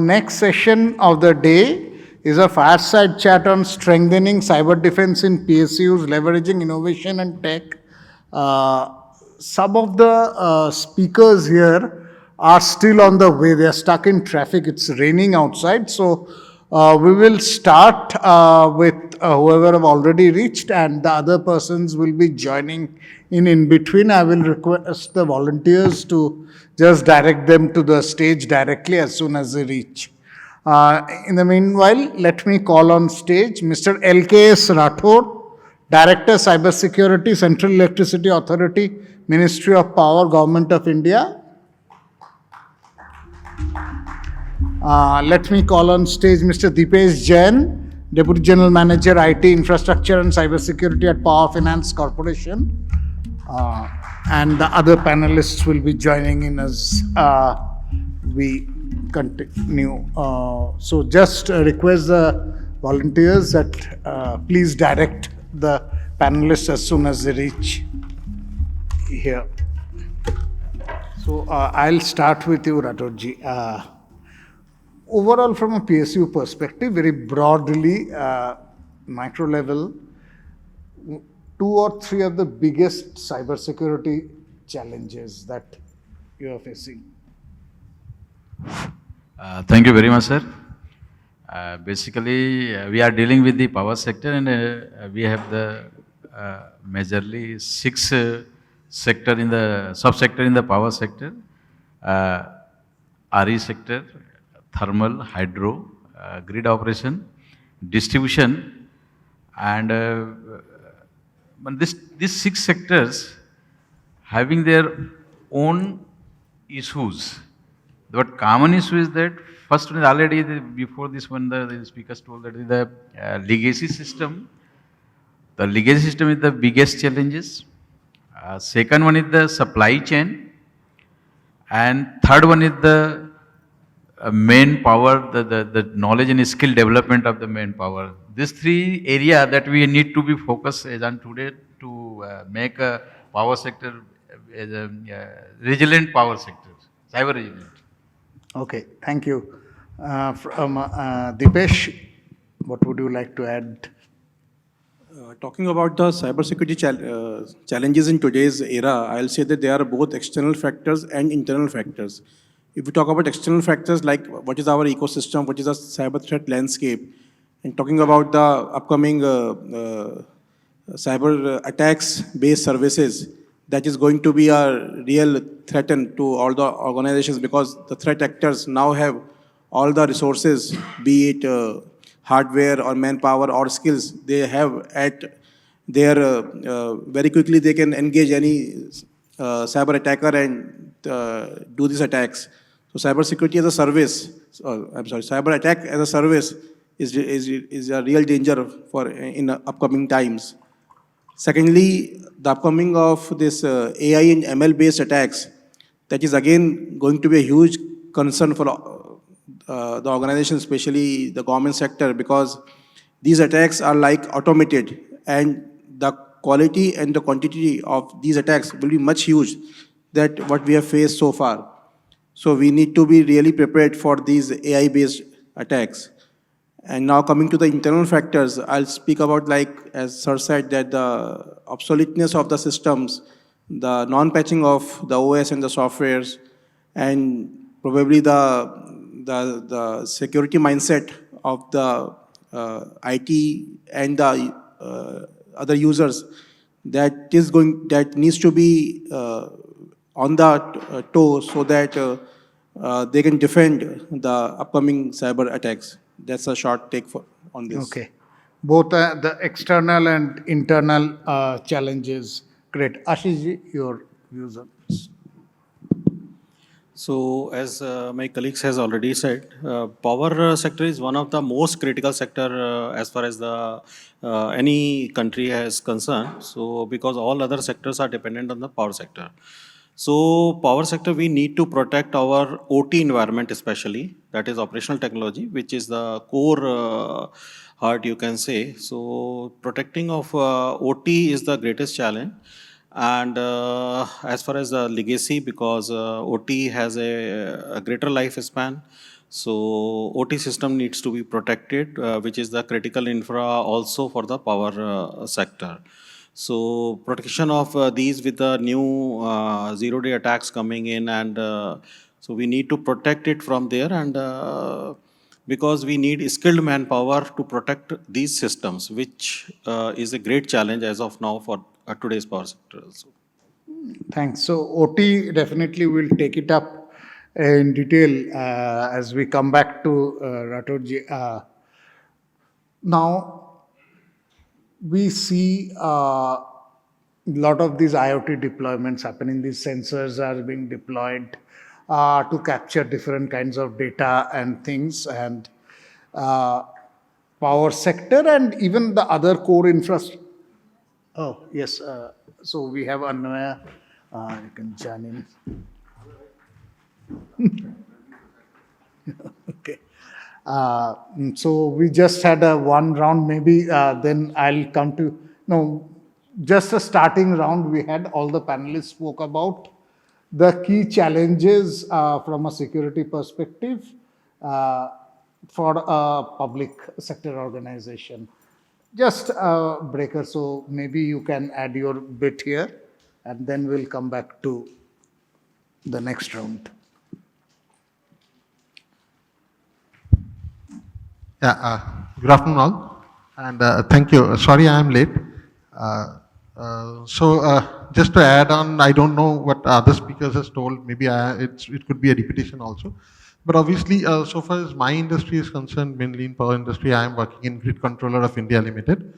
next session of the day is a fireside chat on strengthening cyber defense in PSUs, leveraging innovation and tech. Some of the speakers here are still on the way. They are stuck in traffic. It's raining outside. So we will start with whoever have already reached, and the other persons will be joining in between. I will request the volunteers to just direct them to the stage directly as soon as they reach. In the meanwhile, let me call on stage Mr. LKS Rathore, Director Cybersecurity, Central Electricity Authority, Ministry of Power, Government of India. Let me call on stage Mr. Dipesh Jain, Deputy General Manager, IT, Infrastructure and Cybersecurity at Power Finance Corporation. And the other panelists will be joining in as we continue. So just request the volunteers that please direct the panelists as soon as they reach here. So I'll start with you, Rathore. Overall, from a PSU perspective, very broadly, micro level, 2 or 3 of the biggest cybersecurity challenges that you are facing. Thank you very much, sir. Basically, we are dealing with the power sector, and we have the majorly 6 sector in the subsector in the power sector: RE sector, thermal, hydro, grid operation, distribution, and these 6 sectors having their own issues. What common issue is that first one is already before this one the speakers told that the legacy system. The legacy system is the biggest challenges. Second one is the supply chain, and third one is the manpower, the knowledge and skill development of the manpower. These 3 areas that we need to be focused as on today to make a power sector as a resilient power sector, cyber resilient. Okay, thank you. From Dipesh, what would you like to add? Talking about the cybersecurity challenges in today's era, I'll say that there are both external factors and internal factors. If we talk about external factors like what is our ecosystem, what is our cyber threat landscape, and talking about the upcoming cyber attacks-based services, that is going to be a real threat to all the organizations, because the threat actors now have all the resources, be it hardware or manpower or skills they have at their, very quickly they can engage any cyber attacker and do these attacks. So cybersecurity as a service, cyber attack as a service is a real danger for in upcoming times. Secondly, the upcoming of this AI and ML based attacks, that is again going to be a huge concern for the organization, especially the government sector, because these attacks are like automated, and the quality and the quantity of these attacks will be much huge than what we have faced so far. So we need to be really prepared for these AI based attacks. And now coming to the internal factors, I'll speak about, like as Sir said, that the obsoleteness of the systems, the non-patching of the OS and the softwares, and probably the security mindset of the IT and the other users that needs to be on the toe, so that they can defend the upcoming cyber attacks. That's a short take on this. Okay. Both the external and internal challenges. Great. ASHISH, your views on this. So, as my colleagues has already said, power sector is one of the most critical sector as far as the any country is concerned. So, because all other sectors are dependent on the power sector. So, power sector, we need to protect our OT environment especially, that is operational technology, which is the core heart, you can say. So, protecting of OT is the greatest challenge. And as far as the legacy, because OT has a greater lifespan, So OT system needs to be protected, which is the critical infra also for the power sector. So protection of these with the new zero-day attacks coming in, and so we need to protect it from there, and because we need skilled manpower to protect these systems, which is a great challenge as of now for today's power sector also. Thanks. So OT definitely will take it up in detail as we come back to Rathore ji. Now, we see a lot of these IoT deployments happening. These sensors are being deployed to capture different kinds of data and things, and power sector and even the other core infrastructure. Oh, yes. So we have Anwaya. You can join in. Okay. So we just had a one round, maybe then I'll come to, no, just a starting round. We had all the panelists spoke about the key challenges from a security perspective for a public sector organization. Just a breaker, so maybe you can add your bit here and then we'll come back to the next round. Yeah, good afternoon all, and thank you. Sorry I am late. Just to add on, I don't know what other speakers has told, maybe it could be a repetition also. But obviously, so far as my industry is concerned, mainly in power industry, I am working in Grid Controller of India Limited,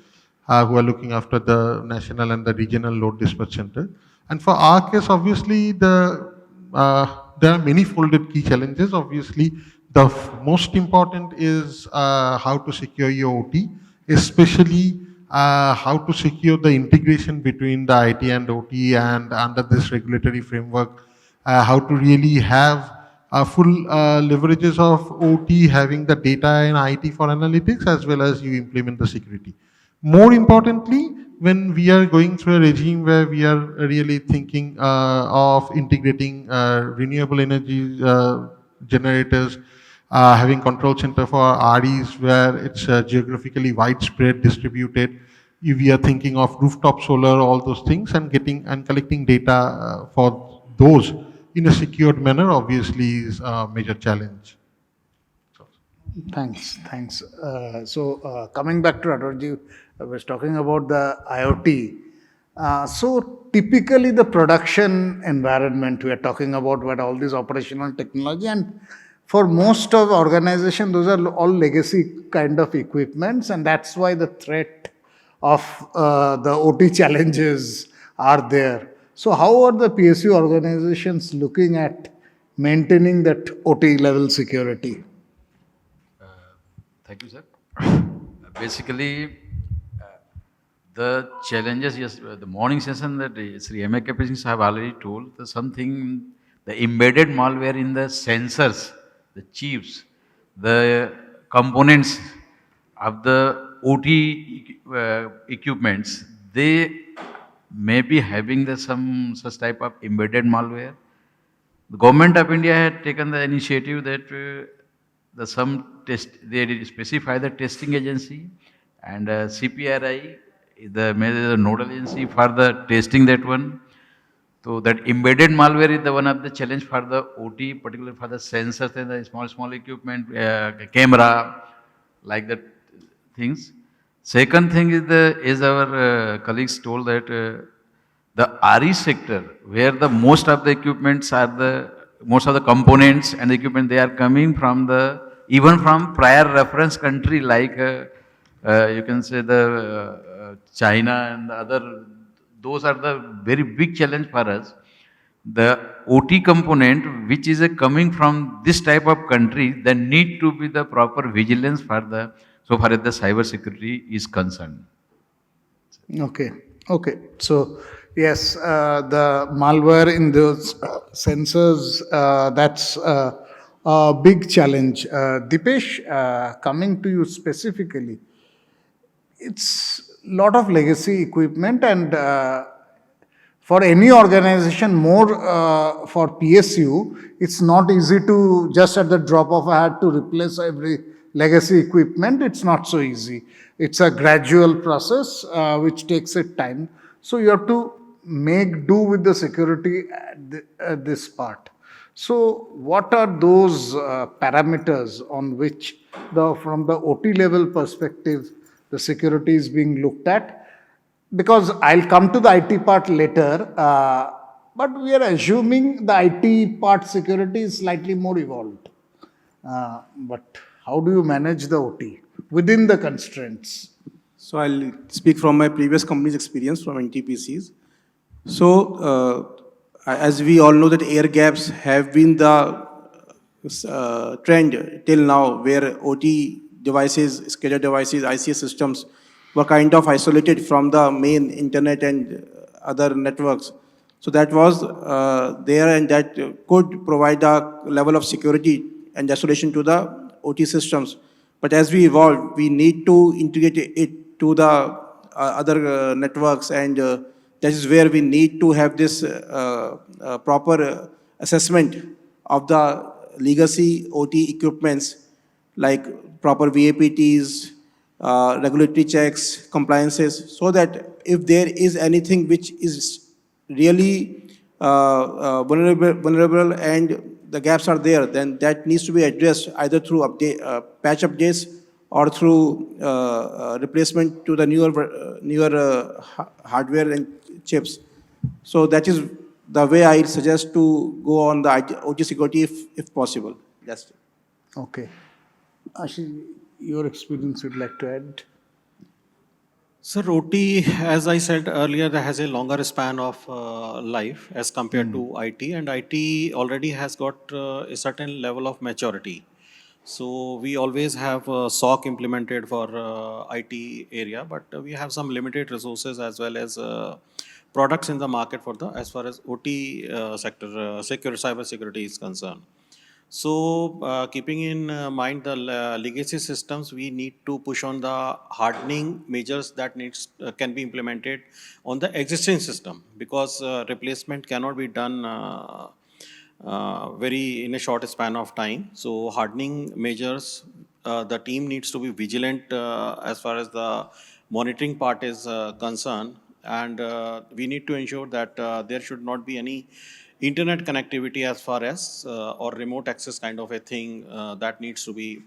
who are looking after the national and the regional load dispatch center. And for our case, obviously, there are many folded key challenges. Obviously, the most important is how to secure your OT, especially how to secure the integration between the IT and OT, and under this regulatory framework, how to really have full leverages of OT, having the data and IT for analytics, as well as you implement the security. More importantly, when we are going through a regime where we are really thinking of integrating renewable energy generators, having control center for REs where it's geographically widespread distributed, if we are thinking of rooftop solar, all those things, and getting and collecting data for those in a secured manner, obviously is a major challenge. Thanks. Coming back to Rathore, I was talking about the IoT. So typically the production environment, we are talking about what all this operational technology, and for most of organization, those are all legacy kind of equipments, and that's why the threat of the OT challenges are there. So how are the PSU organizations looking at maintaining that OT level security? Thank you, sir. Basically, the challenges, yes, the morning session that Sri M.A.K. have already told, something, the embedded malware in the sensors, the chips, the components of the OT equipments, they may be having some such type of embedded malware. The government of India had taken the initiative that they did specify the testing agency, and CPRI is the nodal agency for the testing that one. So that embedded malware is the one of the challenge for the OT, particularly for the sensors and the small equipment, camera, like that things. Second thing is as our colleagues told that the RE sector, where the most of the equipments are most of the components and the equipment, they are coming from even from prior reference country like you can say the China and the other. Those are the very big challenge for us. The OT component, which is coming from this type of country, there need to be the proper vigilance for so far as the cyber security is concerned. Okay. So yes, the malware in those sensors, that's a big challenge. Dipesh, coming to you specifically, it's lot of legacy equipment, and for any organization, more for PSU, it's not easy to just at the drop of a hat to replace every legacy equipment. It's not so easy. It's a gradual process which takes its time. So you have to make do with the security at this part. So what are those parameters on which from the OT level perspective, the security is being looked at? Because I'll come to the IT part later, but we are assuming the IT part security is slightly more evolved. But how do you manage the OT within the constraints? So I'll speak from my previous company's experience from NTPCs. So as we all know that air gaps have been the trend till now, where OT devices, SCADA devices, ICS systems were kind of isolated from the main internet and other networks. So that was there, and that could provide a level of security and isolation to the OT systems. But as we evolve, we need to integrate it to the other networks, and that is where we need to have this proper assessment of the legacy OT equipments, like proper VAPTs, regulatory checks, compliances, so that if there is anything which is really vulnerable and the gaps are there, then that needs to be addressed either through patch updates or through replacement to the newer hardware and chips. So that is the way I suggest to go on the OT security if possible. That's it. Okay. Ashish, your experience you'd like to add? Sir, OT, as I said earlier, has a longer span of life as compared to IT, and IT already has got a certain level of maturity. So we always have SOC implemented for IT area, but we have some limited resources as well as products in the market for the as far as OT sector, cyber security is concerned. So, keeping in mind the legacy systems, we need to push on the hardening measures that can be implemented on the existing system, because replacement cannot be done very in a short span of time. So, hardening measures, the team needs to be vigilant as far as the monitoring part is concerned, and we need to ensure that there should not be any internet connectivity as far as or remote access kind of a thing that needs to be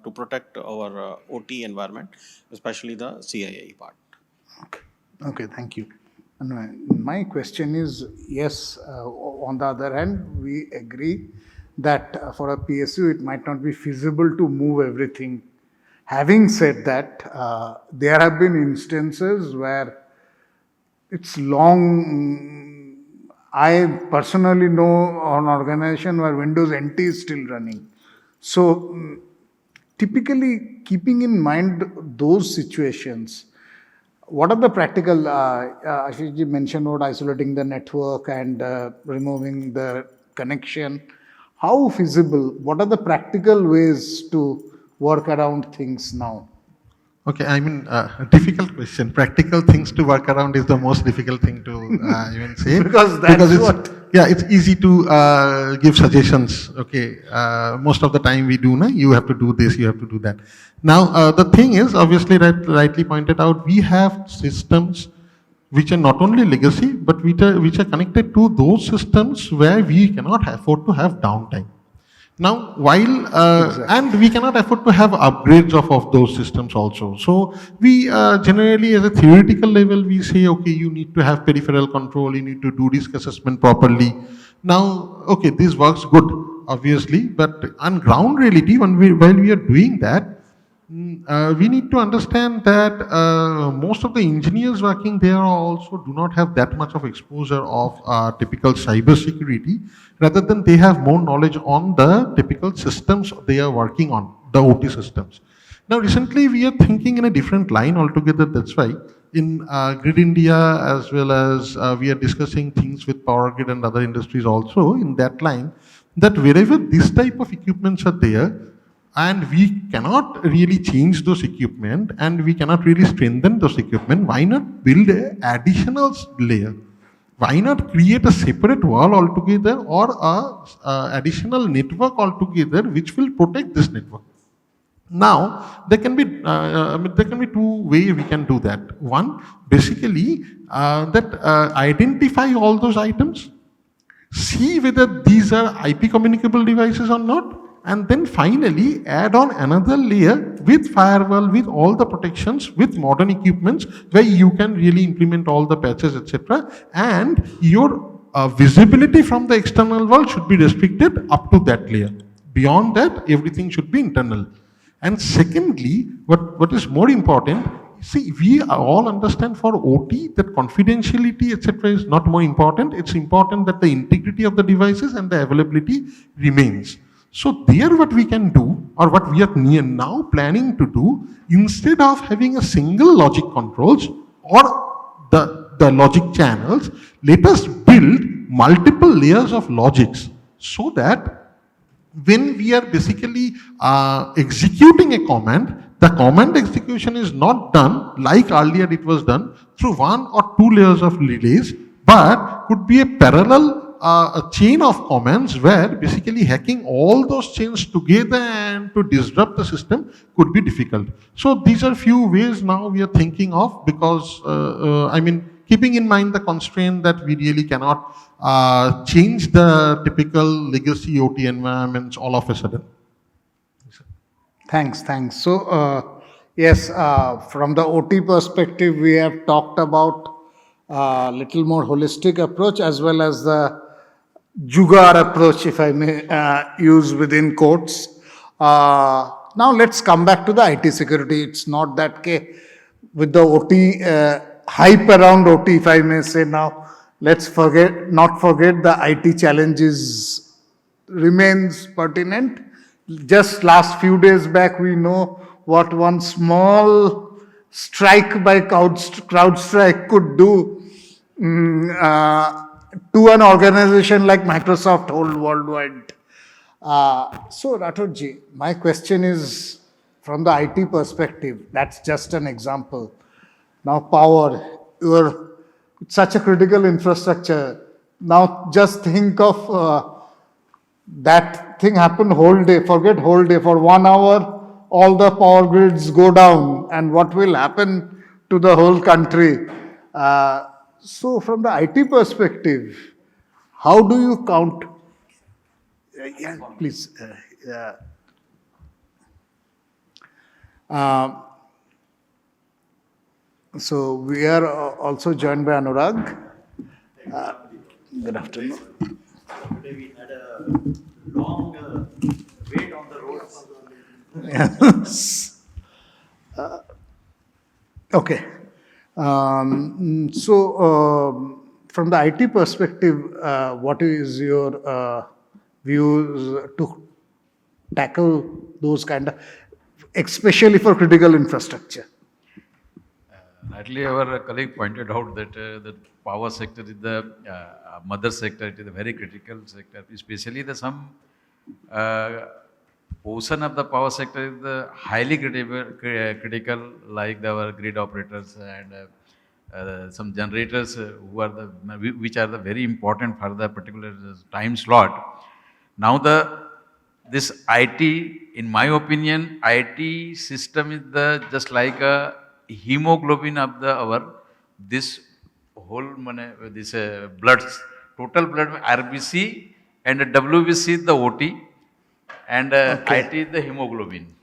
to protect our OT environment, especially the CII part. Okay, thank you. And my question is, yes, on the other hand, we agree that for a PSU, it might not be feasible to move everything. Having said that, there have been instances where it's long. I personally know an organization where Windows NT is still running. So typically, keeping in mind those situations, what are the practical, Ashish ji mentioned about isolating the network and removing the connection. How feasible, what are the practical ways to work around things now? Okay, I mean, a difficult question. Practical things to work around is the most difficult thing to even say. Because that's what. Yeah, it's easy to give suggestions. Okay, most of the time we do, you have to do this, you have to do that. Now, the thing is, obviously, rightly pointed out, we have systems which are not only legacy, but which are connected to those systems where we cannot afford to have downtime. Now, while, and we cannot afford to have upgrades of those systems also. So, we generally, as a theoretical level, we say, okay, you need to have peripheral control, you need to do risk assessment properly. Now, okay, this works good, obviously, but on ground reality, while we are doing that, we need to understand that most of the engineers working there also do not have that much of exposure of typical cyber security, rather than they have more knowledge on the typical systems they are working on, the OT systems. Now, recently we are thinking in a different line altogether. That's why in Grid India, as well as we are discussing things with Power Grid and other industries also in that line, that wherever this type of equipments are there, and we cannot really change those equipment and we cannot really strengthen those equipment, why not build an additional layer? Why not create a separate wall altogether or a additional network altogether which will protect this network? Now, there can be two ways we can do that. One, basically, identify all those items, see whether these are IP communicable devices or not, and then finally add on another layer with firewall, with all the protections, with modern equipments where you can really implement all the patches, etc. And your visibility from the external world should be restricted up to that layer. Beyond that, everything should be internal. And secondly, what is more important, see, we all understand for OT that confidentiality, etc., is not more important. It's important that the integrity of the devices and the availability remains. So there what we can do, or what we are now planning to do, instead of having a single logic controls or the logic channels, let us build multiple layers of logics so that when we are basically executing a command, the command execution is not done like earlier it was done through one or two layers of relays, but could be a parallel a chain of commands where basically hacking all those chains together and to disrupt the system could be difficult. So these are few ways now we are thinking of, because keeping in mind the constraint that we really cannot change the typical legacy OT environments all of a sudden. Thanks. So, yes, from the OT perspective, we have talked about little more holistic approach as well as the jugaad approach, if I may use within quotes. Now, let's come back to the IT security. It's not that with the OT, hype around OT, if I may say now, let's not forget the IT challenges remains pertinent. Just last few days back, we know what one small strike by CrowdStrike could do to an organization like Microsoft whole worldwide. So Rathore ji, my question is from the IT perspective, that's just an example. Now power, you're such a critical infrastructure. Now just think of that thing happened whole day, forget whole day, for 1 hour, all the power grids go down, and what will happen to the whole country? So from the IT perspective, how do you count? Yeah, please. So we are also joined by Anurag. Good afternoon. Today we had a long wait on the road. Yes. Okay. From the IT perspective, what is your views to tackle those kind of, especially for critical infrastructure? Rightly, our colleague pointed out that the power sector is the mother sector. It is a very critical sector, especially the some portion of the power sector is the highly critical, like our grid operators and some generators who are which are the very important for the particular time slot. Now this IT, in my opinion, IT system is just like a hemoglobin of our this whole this blood, total blood, RBC and WBC the OT, and IT is the hemoglobin.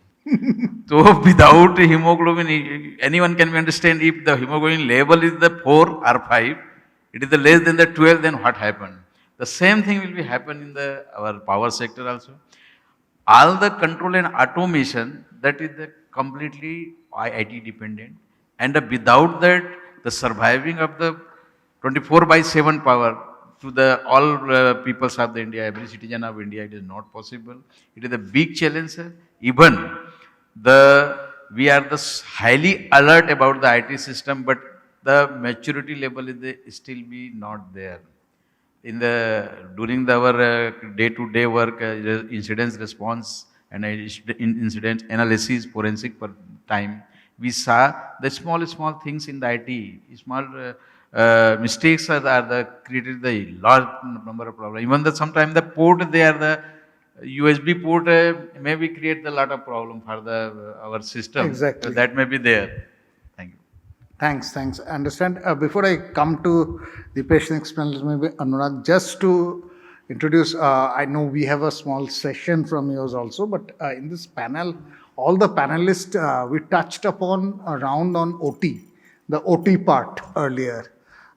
So without hemoglobin, anyone can understand if the hemoglobin level is the 4 or 5, it is the less than the 12, then what happened? The same thing will be happen in our power sector also. All the control and automation, that is the completely IT dependent, and without that, the surviving of the 24/7 power to the all peoples of the India, every citizen of India, it is not possible. It is a big challenge, sir. Even we are highly alert about the IT system, but the maturity level is still be not there. During our day-to-day work, incidents response and incident analysis, forensic time, we saw the small things in the IT, small mistakes are the created the large number of problems. Even the sometimes the port they are the USB port maybe create a lot of problem for the our system. Exactly. That may be there. Thank you. Thanks. I understand. Before I come to the patient explanation, maybe Anurag, just to introduce, I know we have a small session from yours also, but in this panel, all the panelists, we touched upon a round on OT, the OT part earlier.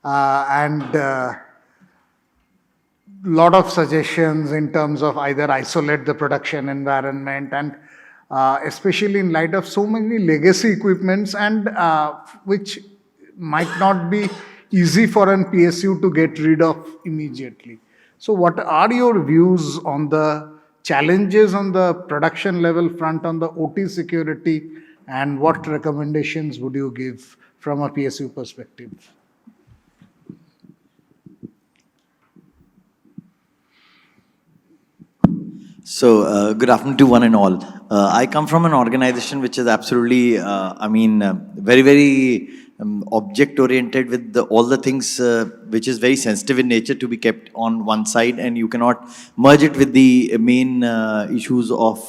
And lot of suggestions in terms of either isolate the production environment and especially in light of so many legacy equipments and which might not be easy for an PSU to get rid of immediately. So what are your views on the challenges on the production level front on the OT security, and what recommendations would you give from a PSU perspective? So, good afternoon to one and all. I come from an organization which is absolutely, very, very object-oriented with all the things which is very sensitive in nature to be kept on one side, and you cannot merge it with the main issues of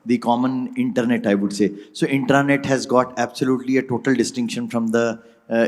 the common internet, I would say. So, intranet has got absolutely a total distinction from the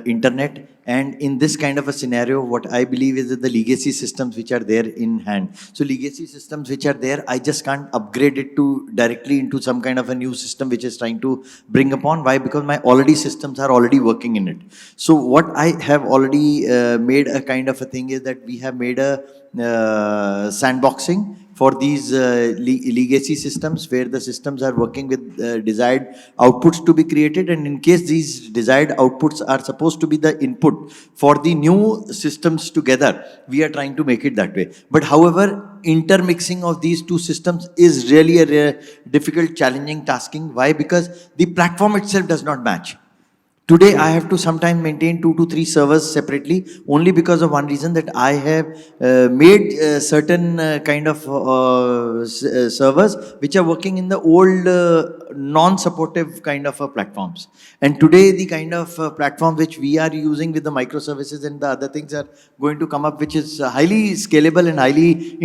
internet, and in this kind of a scenario, what I believe is that the legacy systems which are there in hand. So legacy systems which are there, I just can't upgrade it to directly into some kind of a new system which is trying to bring upon. Why? Because my already systems are already working in it. So what I have already made a kind of a thing is that we have made a sandboxing for these legacy systems where the systems are working with desired outputs to be created, and in case these desired outputs are supposed to be the input for the new systems together, we are trying to make it that way. But however, intermixing of these two systems is really a difficult, challenging tasking. Why? Because the platform itself does not match. Today, I have to sometimes maintain 2 to 3 servers separately only because of one reason, that I have made certain kind of servers which are working in the old non-supportive kind of platforms. And today, the kind of platform which we are using with the microservices and the other things are going to come up, which is highly scalable and highly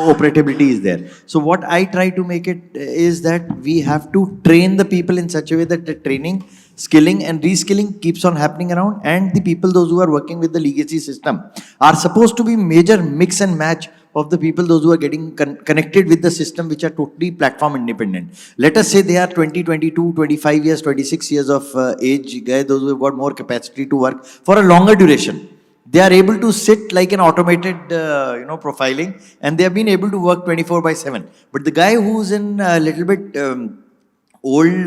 operability is there. So what I try to make it is that we have to train the people in such a way that the training, skilling and reskilling keeps on happening around, and the people, those who are working with the legacy system, are supposed to be major mix and match of the people, those who are getting connected with the system, which are totally platform independent. Let us say they are 20, 22, 25 years, 26 years of age, guys, those who have got more capacity to work for a longer duration. They are able to sit like an automated, profiling, and they have been able to work 24/7. But the guy who's in a little bit old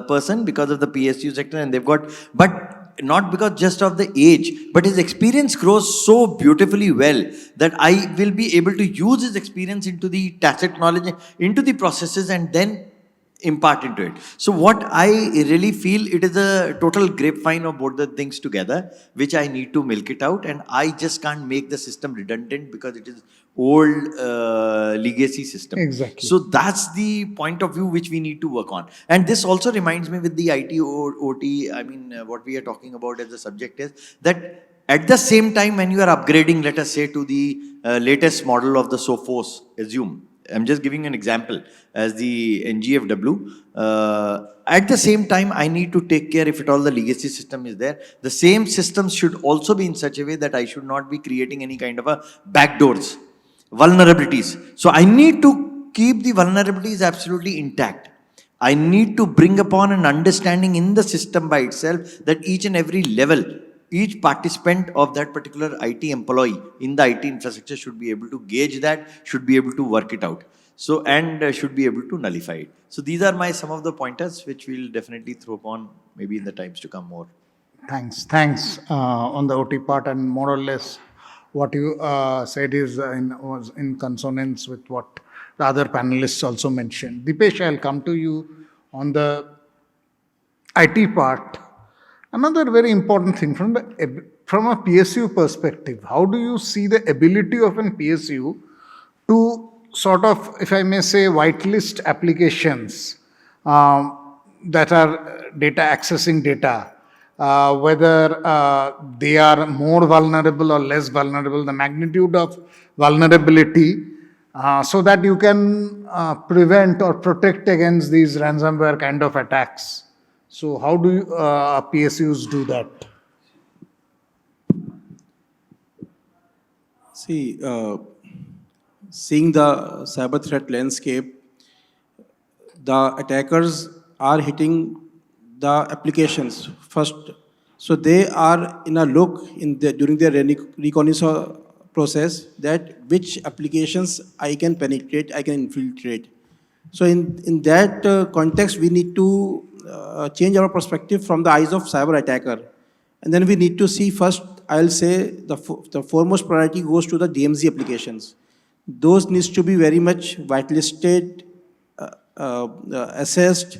person because of the PSU sector, and they've got, but not because just of the age, but his experience grows so beautifully well that I will be able to use his experience into the tacit knowledge, into the processes, and then impart into it. So what I really feel, it is a total grapevine of both the things together, which I need to milk it out, and I just can't make the system redundant because it is old legacy system. Exactly. So that's the point of view which we need to work on. And this also reminds me with the IT or OT, what we are talking about as the subject is that at the same time when you are upgrading, let us say, to the latest model of the Sophos, assume, I'm just giving an example as the NGFW. At the same time, I need to take care, if at all the legacy system is there, the same systems should also be in such a way that I should not be creating any kind of a backdoors, vulnerabilities. So I need to keep the vulnerabilities absolutely intact. I need to bring upon an understanding in the system by itself that each and every level, each participant of that particular IT employee in the IT infrastructure should be able to gauge that, should be able to work it out. So, and should be able to nullify it. So these are some of the pointers which we'll definitely throw upon maybe in the times to come more. Thanks on the OT part, and more or less what you said was in consonance with what the other panelists also mentioned. Dipesh, I'll come to you on the IT part. Another very important thing from a PSU perspective, how do you see the ability of an PSU to sort of, if I may say, whitelist applications that are accessing data whether they are more vulnerable or less vulnerable, the magnitude of vulnerability, so that you can prevent or protect against these ransomware kind of attacks. So how do you, PSUs do that? See, seeing the cyber threat landscape, the attackers are hitting the applications first. So they are in a look during their reconnaissance process that which applications I can penetrate, I can infiltrate. So in that context, we need to change our perspective from the eyes of cyber attacker. And then we need to see first, I'll say the foremost priority goes to the DMZ applications. Those needs to be very much whitelisted, assessed,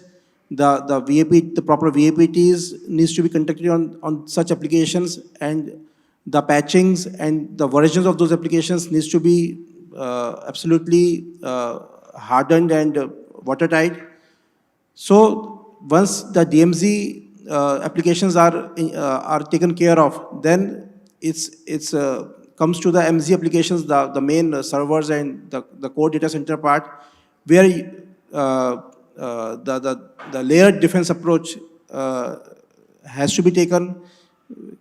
the proper VAPTs needs to be conducted on such applications, and the patchings and the versions of those applications needs to be absolutely hardened and watertight. So once the DMZ applications are taken care of, then it's comes to the MZ applications, the main servers and the core data center part, where the layered defense approach has to be taken,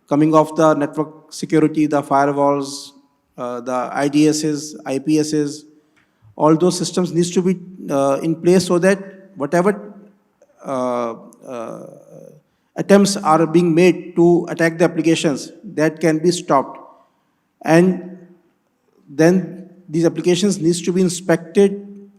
coming off the network security, the firewalls, the IDSs, IPSs, all those systems needs to be in place so that whatever attempts are being made to attack the applications, that can be stopped. And then these applications needs to be inspected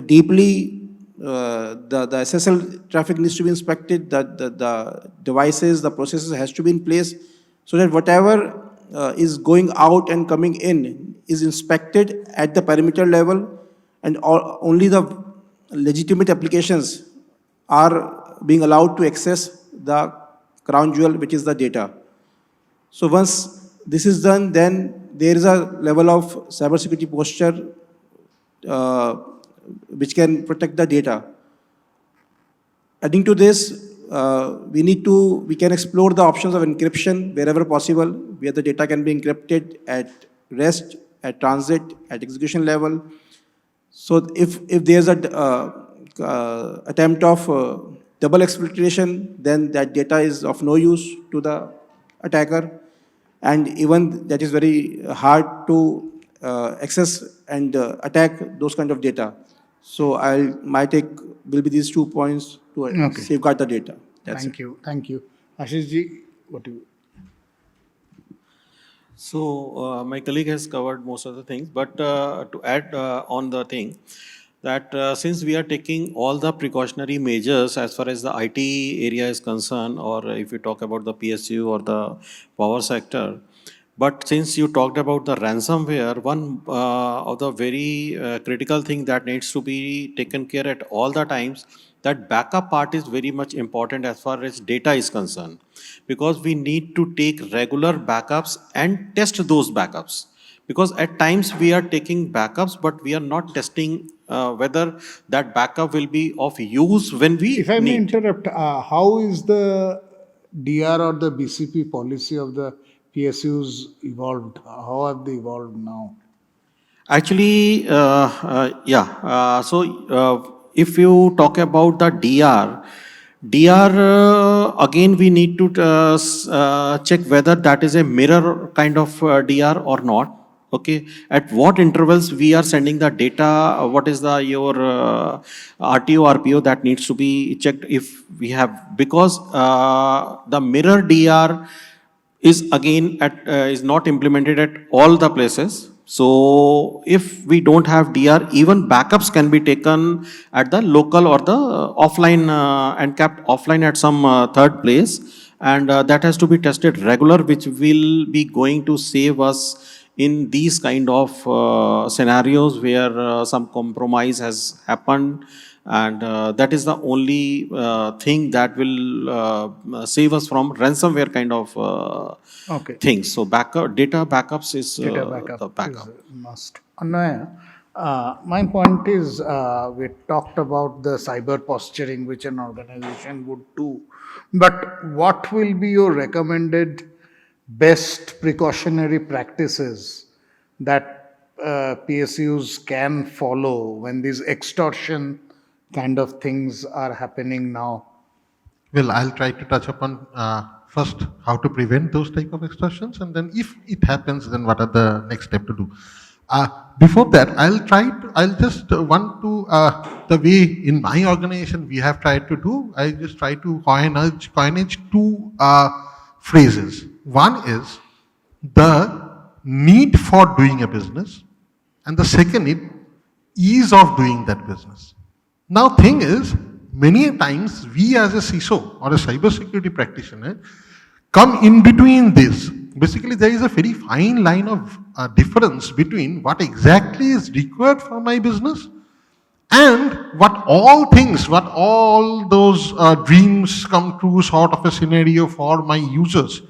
deeply. The SSL traffic needs to be inspected, the devices, the processes has to be in place, so that whatever is going out and coming in is inspected at the perimeter level, and only the legitimate applications are being allowed to access the crown jewel, which is the data. So once this is done, then there is a level of cybersecurity posture which can protect the data. Adding to this, we can explore the options of encryption wherever possible, where the data can be encrypted at rest, at transit, at execution level. So if there's a attempt of double exfiltration, then that data is of no use to the attacker, and even that is very hard to access and attack those kind of data. So my take will be these 2 points to safeguard the data. Thank you. Thank you. Ashish ji, what do you? So my colleague has covered most of the things, but to add on the thing that since we are taking all the precautionary measures as far as the IT area is concerned, or if you talk about the PSU or the power sector, but since you talked about the ransomware, one of the very critical thing that needs to be taken care at all the times, that backup part is very much important as far as data is concerned, because we need to take regular backups and test those backups. Because at times we are taking backups, but we are not testing whether that backup will be of use when we If I may need. interrupt, how is the DR or the BCP policy of the PSUs evolved? How have they evolved now? Actually, if you talk about the DR, again we need to check whether that is a mirror kind of DR or not. Okay, at what intervals we are sending the data, what is your RTO, RPO, that needs to be checked if we have, because the mirror DR is again is not implemented at all the places. So if we don't have DR, even backups can be taken at the local or the offline and kept offline at some third place, and that has to be tested regular, which will be going to save us in these kind of scenarios where some compromise has happened, and that is the only thing that will save us from ransomware kind of things. So data backups is Data the backup backup. is a must. Anwaya, My point is, we talked about the cyber posturing which an organization would do, but what will be your recommended best precautionary practices that PSUs can follow when these extortion kind of things are happening now? Well, I'll try to touch upon first how to prevent those type of extortions, and then if it happens, then what are the next step to do. Before that, I'll just want to, the way in my organization we have tried to do, I just try to coinage two phrases. One is the need for doing a business, and the second is ease of doing that business. Now, thing is, many times we as a CISO or a cybersecurity practitioner come in between this. Basically, there is a very fine line of difference between what exactly is required for my business and what all those dreams come true sort of a scenario for my users,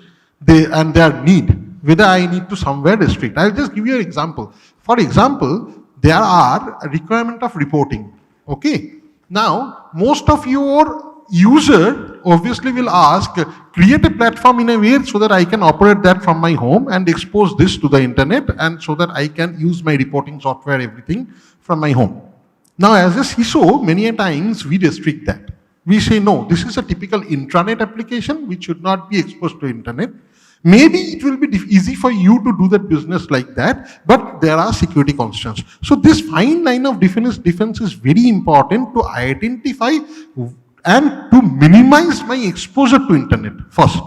and their need, whether I need to somewhere restrict. I'll just give you an example. For example, there are a requirement of reporting. Okay. Now, most of your user obviously will ask, create a platform in a way so that I can operate that from my home and expose this to the internet, and so that I can use my reporting software, everything from my home. Now, as a CISO, many a times we restrict that. We say, no, this is a typical intranet application which should not be exposed to internet. Maybe it will be easy for you to do that business like that, but there are security constraints. So this fine line of defense is very important to identify and to minimize my exposure to internet first.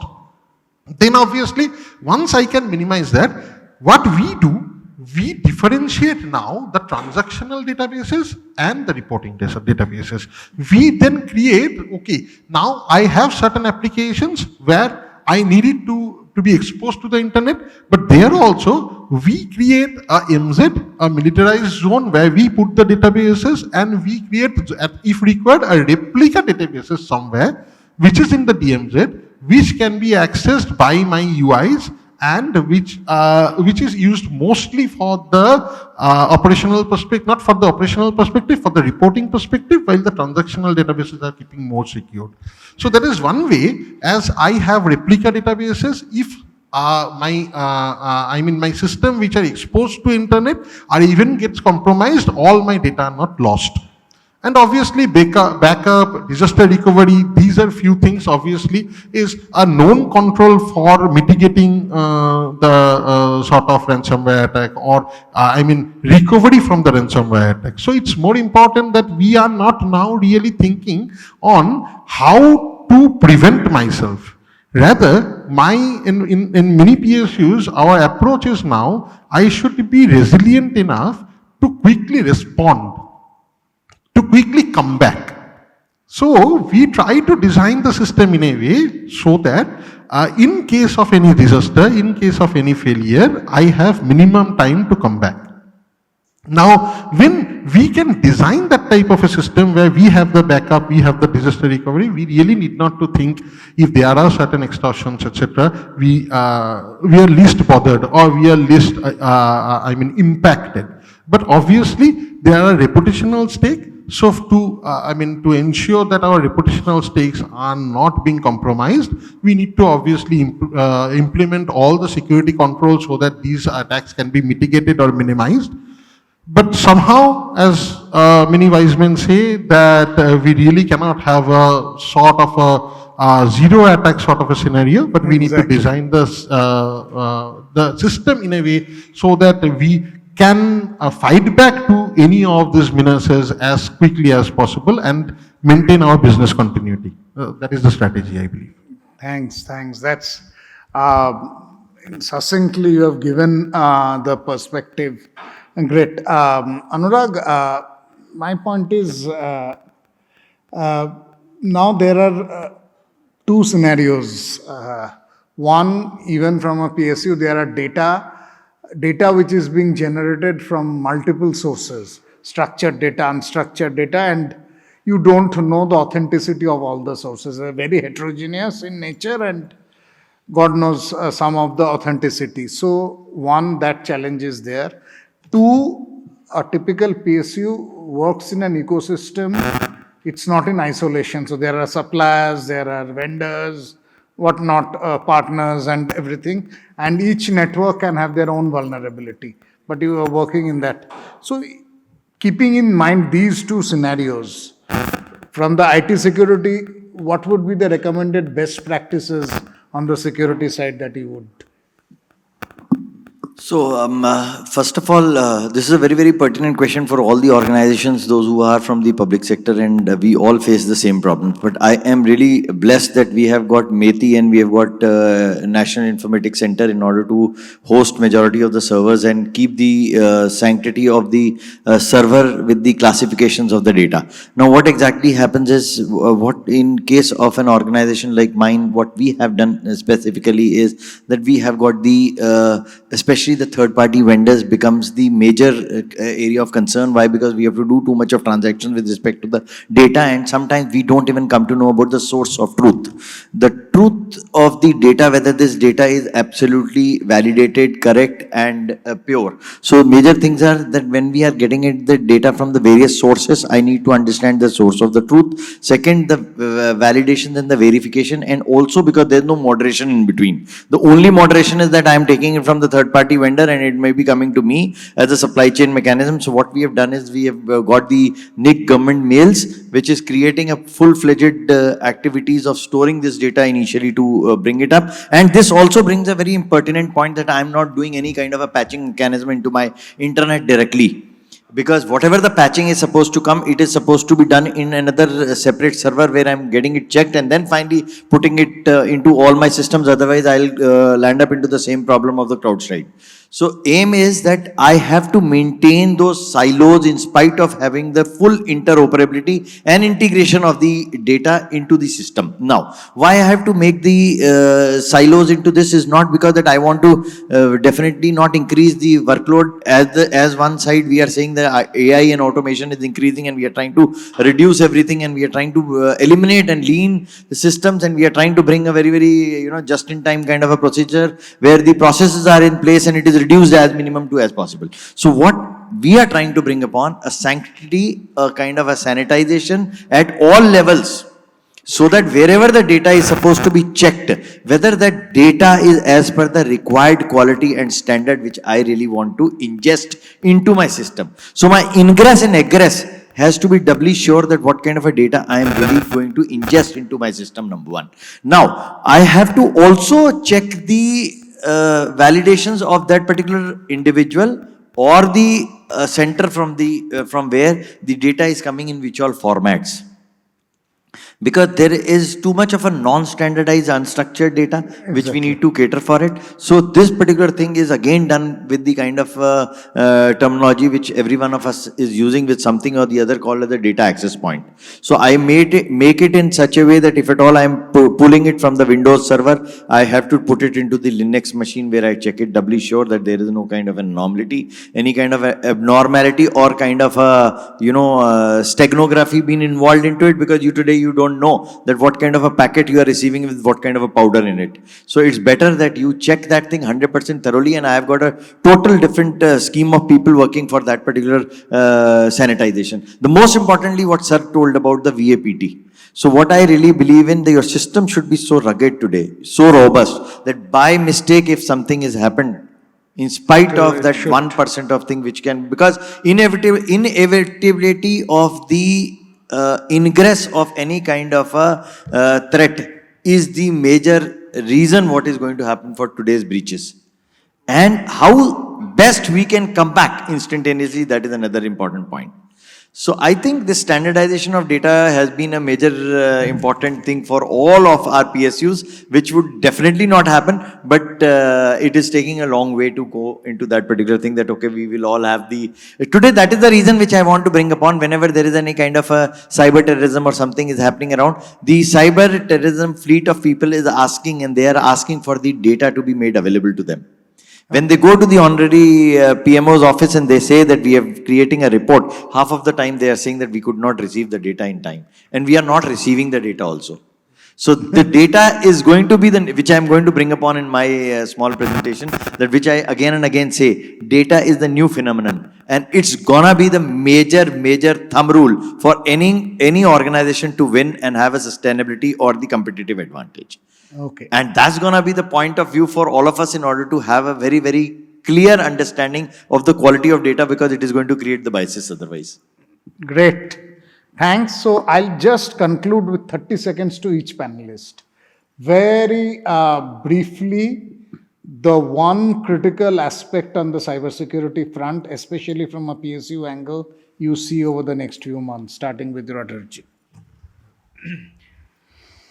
Then obviously, once I can minimize that, what we do, we differentiate now the transactional databases and the reporting databases. We then create, okay, now I have certain applications where I needed to be exposed to the internet, but there also we create a MZ, a militarized zone, where we put the databases, and we create, if required, a replica databases somewhere which is in the DMZ, which can be accessed by my UIs, and which is used mostly for the operational perspective, not for the operational perspective, for the reporting perspective, while the transactional databases are keeping more secured. So that is one way. As I have replica databases, if my system which are exposed to internet or even gets compromised, all my data are not lost. And obviously backup, disaster recovery, these are few things obviously is a known control for mitigating the sort of ransomware attack, or recovery from the ransomware attack. So it's more important that we are not now really thinking on how to prevent myself. Rather, in many PSUs, our approach is now, I should be resilient enough to quickly respond, to quickly come back. So we try to design the system in a way so that in case of any disaster, in case of any failure, I have minimum time to come back. Now, when we can design that type of a system where we have the backup, we have the disaster recovery, we really need not to think if there are certain extortions, etc. We are least bothered, or we are least, impacted. But obviously, there are reputational stakes. So to ensure that our reputational stakes are not being compromised, we need to obviously implement all the security controls so that these attacks can be mitigated or minimized. But somehow, as many wise men say, that we really cannot have a sort of a zero attack sort of a scenario, but we need to design this, the system in a way so that we can fight back to any of these menaces as quickly as possible and maintain our business continuity. That is the strategy, I believe. Thanks. That's succinctly you have given the perspective. Great. Anurag, my point is now there are two scenarios. One, even from a PSU, there are data which is being generated from multiple sources, structured data, unstructured data, and you don't know the authenticity of all the sources. They're very heterogeneous in nature, and God knows some of the authenticity. So one, that challenge is there. Two, a typical PSU works in an ecosystem. It's not in isolation. So there are suppliers, there are vendors, whatnot, partners and everything. And each network can have their own vulnerability. But you are working in that. So keeping in mind these two scenarios, from the IT security, what would be the recommended best practices on the security side that you would? So, first of all, this is a very, very pertinent question for all the organizations, those who are from the public sector, and we all face the same problems. But I am really blessed that we have got METI and we have got National Informatics Center in order to host majority of the servers and keep the sanctity of the server with the classifications of the data. Now, what exactly happens is, what in case of an organization like mine, what we have done specifically is that we have got the, especially the third-party vendors becomes the major area of concern. Why? Because we have to do too much of transactions with respect to the data, and sometimes we don't even come to know about the source of truth. The truth of the data, whether this data is absolutely validated, correct, and pure. So major things are that when we are getting the data from the various sources, I need to understand the source of the truth. Second, the validation and the verification, and also because there's no moderation in between. The only moderation is that I am taking it from the third-party vendor and it may be coming to me as a supply chain mechanism. So what we have done is we have got the NIC government mails, which is creating a full-fledged activities of storing this data initially to bring it up. And this also brings a very impertinent point that I am not doing any kind of a patching mechanism into my internet directly. Because whatever the patching is supposed to come, it is supposed to be done in another separate server where I'm getting it checked and then finally putting it into all my systems. Otherwise, I'll land up into the same problem of the CrowdStrike. So aim is that I have to maintain those silos in spite of having the full interoperability and integration of the data into the system. Now, why I have to make the silos into this is not because that I want to definitely not increase the workload. As one side we are saying that AI and automation is increasing and we are trying to reduce everything and we are trying to eliminate and lean the systems, and we are trying to bring a very, very just-in-time kind of a procedure where the processes are in place and it is reduced as minimum to as possible. So what we are trying to bring upon a sanctity, a kind of a sanitization at all levels, so that wherever the data is supposed to be checked, whether that data is as per the required quality and standard which I really want to ingest into my system. So my ingress and egress has to be doubly sure that what kind of a data I am really going to ingest into my system, number one. Now, I have to also check the validations of that particular individual or the center from where the data is coming in which all formats. Because there is too much of a non-standardized, unstructured data, which we need to cater for it. So this particular thing is again done with the kind of terminology which every one of us is using with something or the other called as the data access point. So I make it in such a way that if at all I am pulling it from the Windows server, I have to put it into the Linux machine where I check it doubly sure that there is no kind of anomaly, any kind of abnormality or kind of a, steganography being involved into it, because today you don't know that what kind of a packet you are receiving with what kind of a powder in it. So it's better that you check that thing 100% thoroughly, and I have got a total different scheme of people working for that particular sanitization. The most importantly, what sir told about the VAPT. So what I really believe in, that your system should be so rugged today, so robust, that by mistake if something has happened, in spite of that 1% of thing which can, because inevitability of the ingress of any kind of a threat is the major reason what is going to happen for today's breaches. And how best we can come back instantaneously, that is another important point. So I think this standardization of data has been a major important thing for all of our PSUs, which would definitely not happen, but it is taking a long way to go into that particular thing that, okay, we will all have today that is the reason which I want to bring upon whenever there is any kind of a cyber terrorism or something is happening around. The cyber terrorism fleet of people is asking, and they are asking for the data to be made available to them. When they go to the honorary PMO's office and they say that we are creating a report, half of the time they are saying that we could not receive the data in time. And we are not receiving the data also. So the data is going to be the, which I am going to bring upon in my small presentation, that which I again and again say, data is the new phenomenon. And it's gonna be the major thumb rule for any organization to win and have a sustainability or the competitive advantage. Okay. And that's gonna be the point of view for all of us in order to have a very clear understanding of the quality of data, because it is going to create the biases otherwise. Great. Thanks. So I'll just conclude with 30 seconds to each panelist. Very briefly, the one critical aspect on the cybersecurity front, especially from a PSU angle, you see over the next few months, starting with Rathore.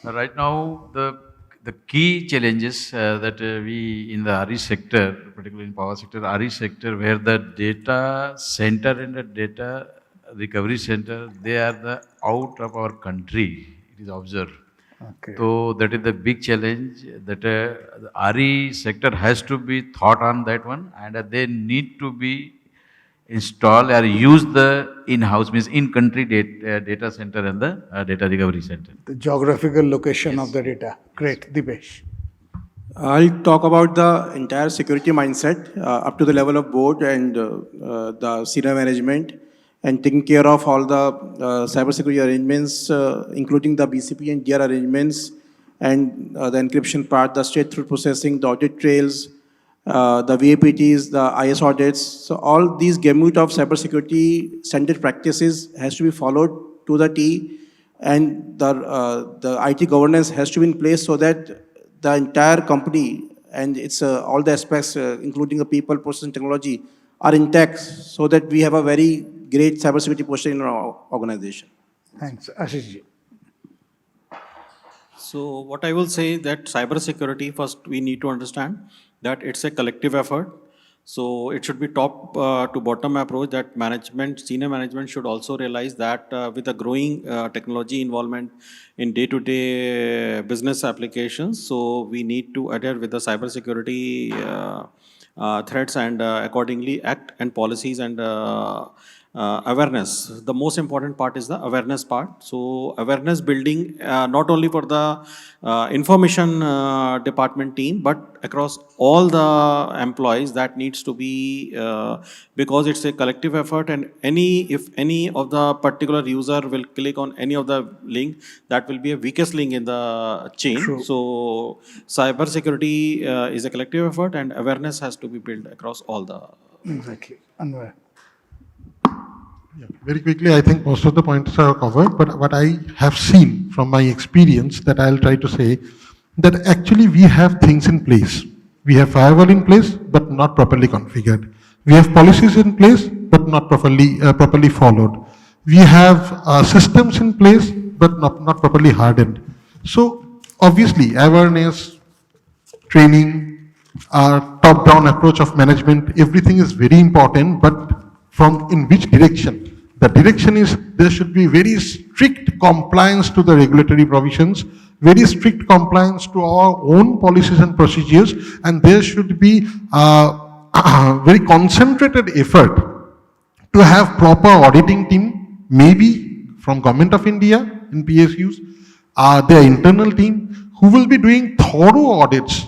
Right now, the key challenges that we in the RE sector, particularly in power sector, RE sector, where the data center and the data recovery center, they are the out of our country, it is observed. Okay. So that is the big challenge that the RE sector has to be thought on that one, and they need to be install or use the in-house, means in-country data center and the data recovery center. The geographical location of the data. Great. Dipesh. I'll talk about the entire security mindset up to the level of board and the senior management, and taking care of all the cybersecurity arrangements, including the BCP and DR arrangements, and the encryption part, the straight-through processing, the audit trails, the VAPTs, the IS audits. So all these gamut of cybersecurity standard practices has to be followed to the T, and the IT governance has to be in place so that the entire company and its all the aspects, including the people, process, and technology, are intact, so that we have a very great cybersecurity posture in our organization. Thanks. ASHISH. So what I will say that cybersecurity, first we need to understand that it's a collective effort. So it should be top to bottom approach, that management, senior management should also realize that with the growing technology involvement in day-to-day business applications, so we need to adhere with the cybersecurity threats and accordingly act, and policies and awareness. The most important part is the awareness part. So awareness building not only for the information department team, but across all the employees, that needs to be because it's a collective effort, and if any of the particular user will click on any of the link, that will be a weakest link in the chain. True. So cyber security is a collective effort, and awareness has to be built across all the. Exactly. Anwaya. Yeah, very quickly, I think most of the points are covered, but what I have seen from my experience, that I'll try to say, that actually we have things in place. We have firewall in place, but not properly configured. We have policies in place, but not properly followed. We have systems in place, but not properly hardened. So obviously, awareness, training, top-down approach of management, everything is very important, but from in which direction? The direction is there should be very strict compliance to the regulatory provisions, very strict compliance to our own policies and procedures, and there should be very concentrated effort to have proper auditing team, maybe from Government of India in PSUs, their internal team, who will be doing thorough audits,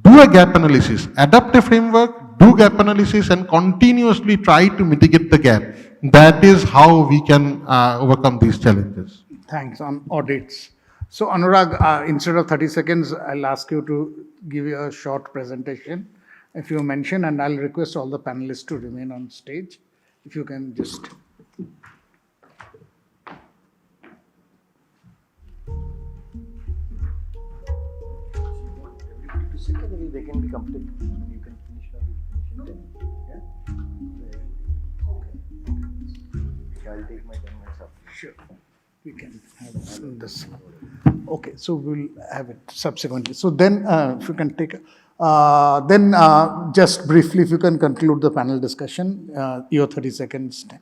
do a gap analysis, adapt a framework, do gap analysis, and continuously try to mitigate the gap. That is how we can overcome these challenges. Thanks. On audits. So Anurag, instead of 30 seconds, I'll ask you to give you a short presentation, if you mention, and I'll request all the panelists to remain on stage. If you can just. They can be comfortable. You can finish now. Yeah? Okay. I'll take my 10 minutes up. Sure. We can have this. Okay, so we'll have it subsequently. So then, if you can take, just briefly, if you can conclude the panel discussion, your 30 seconds time.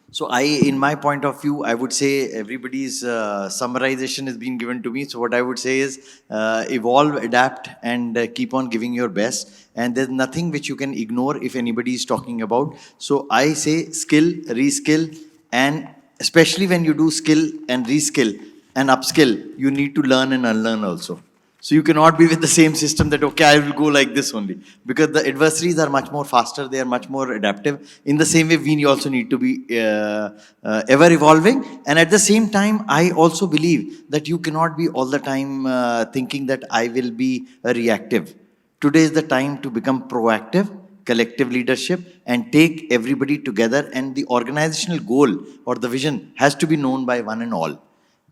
So in my point of view, I would say everybody's summarization has been given to me. So what I would say is evolve, adapt, and keep on giving your best. And there's nothing which you can ignore if anybody is talking about. So I say skill, reskill, and especially when you do skill and reskill, and upskill, you need to learn and unlearn also. So you cannot be with the same system that, okay, I will go like this only. Because the adversaries are much more faster, they are much more adaptive. In the same way, we also need to be ever evolving. And at the same time, I also believe that you cannot be all the time thinking that I will be reactive. Today is the time to become proactive, collective leadership, and take everybody together. And the organizational goal or the vision has to be known by one and all.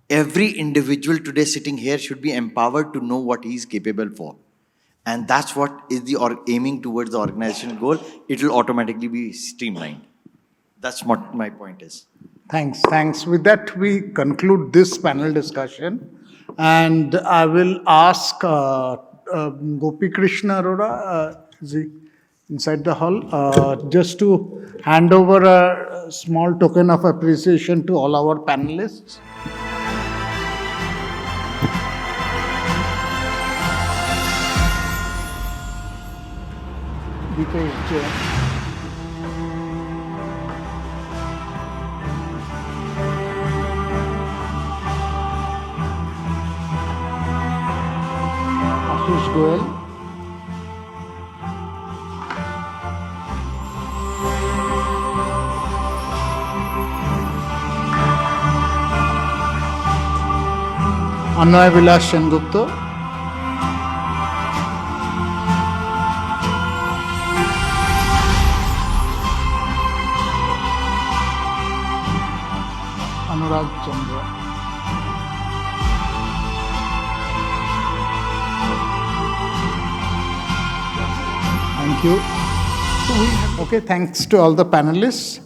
Every individual today sitting here should be empowered to know what he is capable for. And that's what is the aiming towards the organizational goal. It will automatically be streamlined. That's what my point is. Thanks. With that, we conclude this panel discussion. And I will ask Gopi Krishna Arora, is he inside the hall, just to hand over a small token of appreciation to all our panelists. Dipesh, Jain. ASHISH GOEL. Anwaya, Bilas, Sengupta. Anurag Chandra. Thank you. Okay, thanks to all the panelists.